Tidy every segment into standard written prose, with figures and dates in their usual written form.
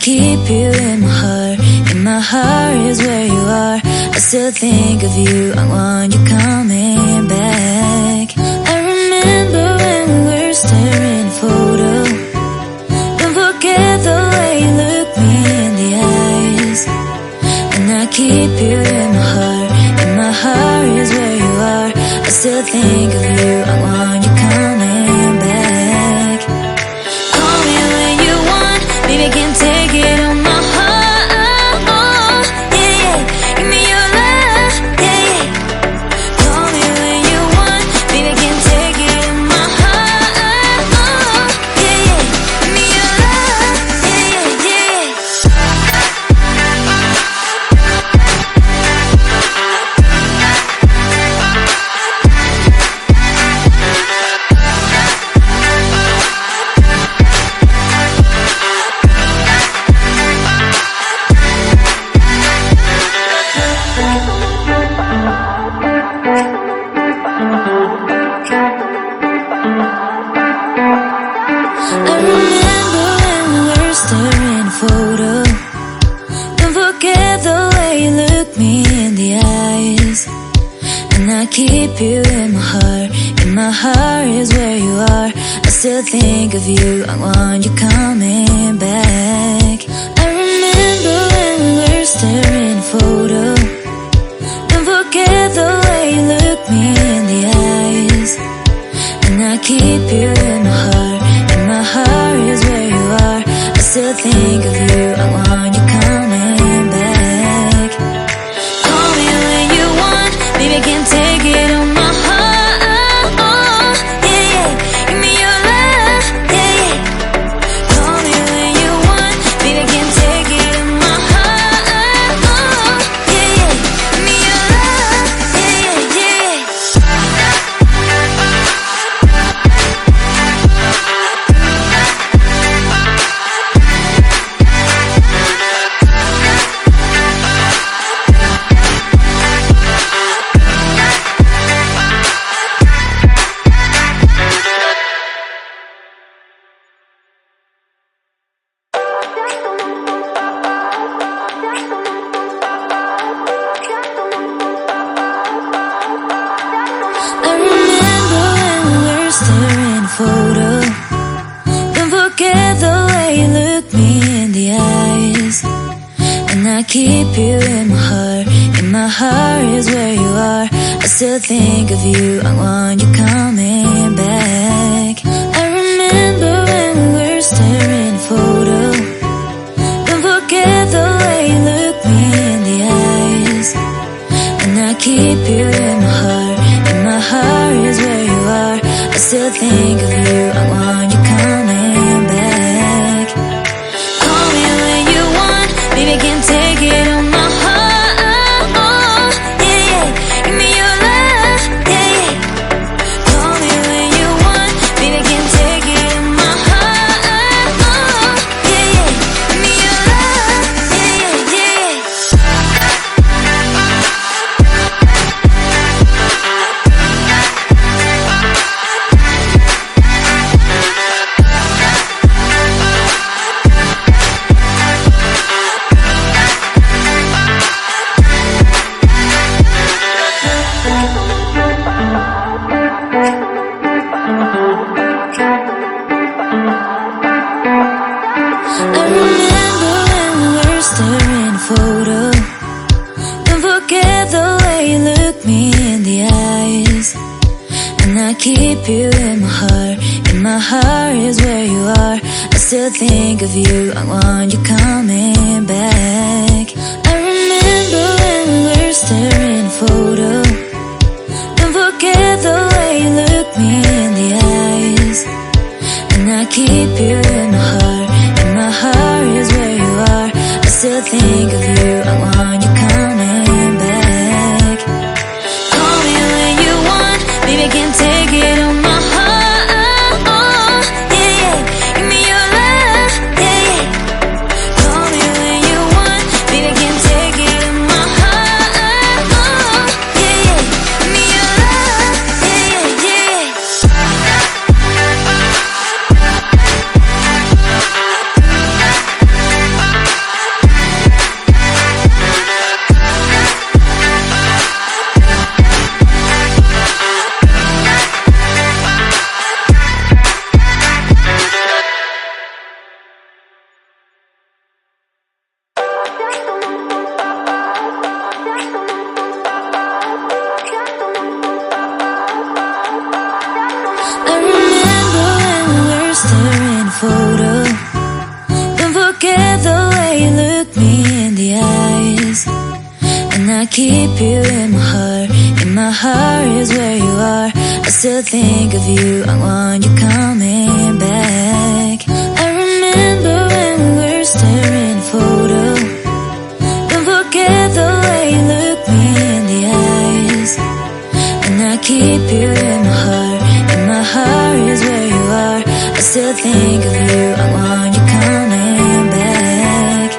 keep you in my heart. In my heart is where you are. I still think of you. I want you coming back. I remember when we were staring at a photo. Don't forget the way you look me in the eyes. And I keep you in my heart. In my heart is where you are. I still think of you. I want you coming back. Call me when you want. Baby, I can't take it on my heart. Yeah, yeah. Give me your love. Yeah, yeah. Call me when you want. Baby, I can't take it on my heart. Yeah, yeah. Give me your love. Yeah, yeah, yeah. I remember when we were staring at a photo. Don't forget the way you look me in the eyes. And I keep you in my heart. In my heart is where you are. I still think of you. I want you coming back. I remember when we were staring at a photo. Don't forget the way you look me in the eyes. And I keep you in my heart. In my heart is where you are. I still think of you. I want you coming back. Call me when you want. Baby, I can't take it on my heart. Yeah, yeah. Give me your love. Yeah, yeah. Call me when you want. Baby, I can't take it on my heart. Yeah, yeah. Give me your love. Yeah, yeah, yeah. I remember when we were staring at a photo. Don't forget the way you look me in the eyes. And I keep you in my heart. In my heart is where you are. I still think of you. I want you coming back. I remember when we were staring at a photo. Don't forget the way you look me in the eyes. And I keep you in my heart. In my heart is where you are. I still think of you. I want you coming back. Call me when you want. Baby, I can't take it on my heart. Yeah, yeah. Give me your love. Yeah, yeah. Call me when you want. Baby, I can't take it on my heart. Yeah, yeah. Give me your love. Yeah, yeah, yeah. I remember when we were staring at a photo. Don't forget the way you look me in the eyes. And I keep you in my heart. In my heart is where you are. I still think of you. I want you coming back. Call me when you want. Baby, I can't take it on my heart. Yeah, yeah. Give me your love. Yeah, yeah. Call me when you want. Baby, I can't take it on my heart. Yeah, yeah. Give me your love. Yeah, yeah, yeah. I remember when we were staring at a photo. Don't forget the way you look me in the eyes. And I keep you in my heart. In my heart is where you are. I still think of you. I want you coming back. I remember when we were staring at a photo. Don't forget the way you look me in the eyes. And I keep you in my heart. In my heart is where you are. I still think of you. I want you coming back. Call me when you want. Baby, I can't take it on my heart. Yeah, yeah. Give me your love. Yeah, yeah. Call me when you want. Baby, I can't take it on my heart. Yeah, yeah. Give me your love. Yeah, yeah, yeah. photo. Don't forget the way you look me in the eyes. And I keep you in my heart. In my heart is where you are. I still think of you, I want you coming back. I remember when we were staring at a photo. Don't forget the way you look me in the eyes. And I keep you in my heart. In my heart is where you are. I still think of you, I want you coming back.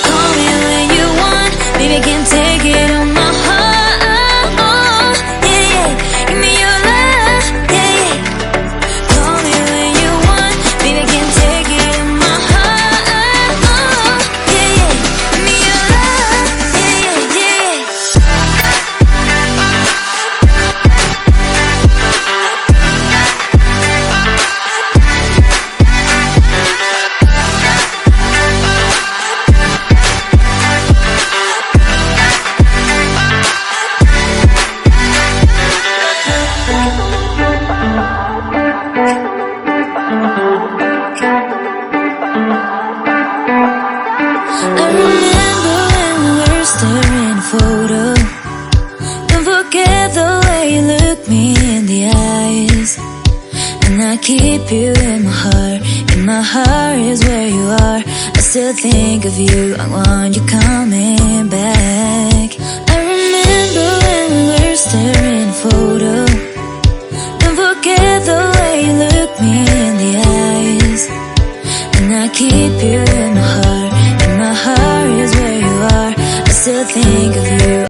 Call me when you want, baby, I can't take it on my heart. Yeah, yeah, give me your love, yeah, yeah. Call me when you want, baby, I can't take it on my heart. Yeah, yeah, give me your love, yeah, yeah, yeah. I remember when we were staring at a photo. Don't forget the way you look me in the eyes. And I keep you in my heart. In my heart is where you are. I still think of you, I want you coming back. I remember when we were staring at a photo.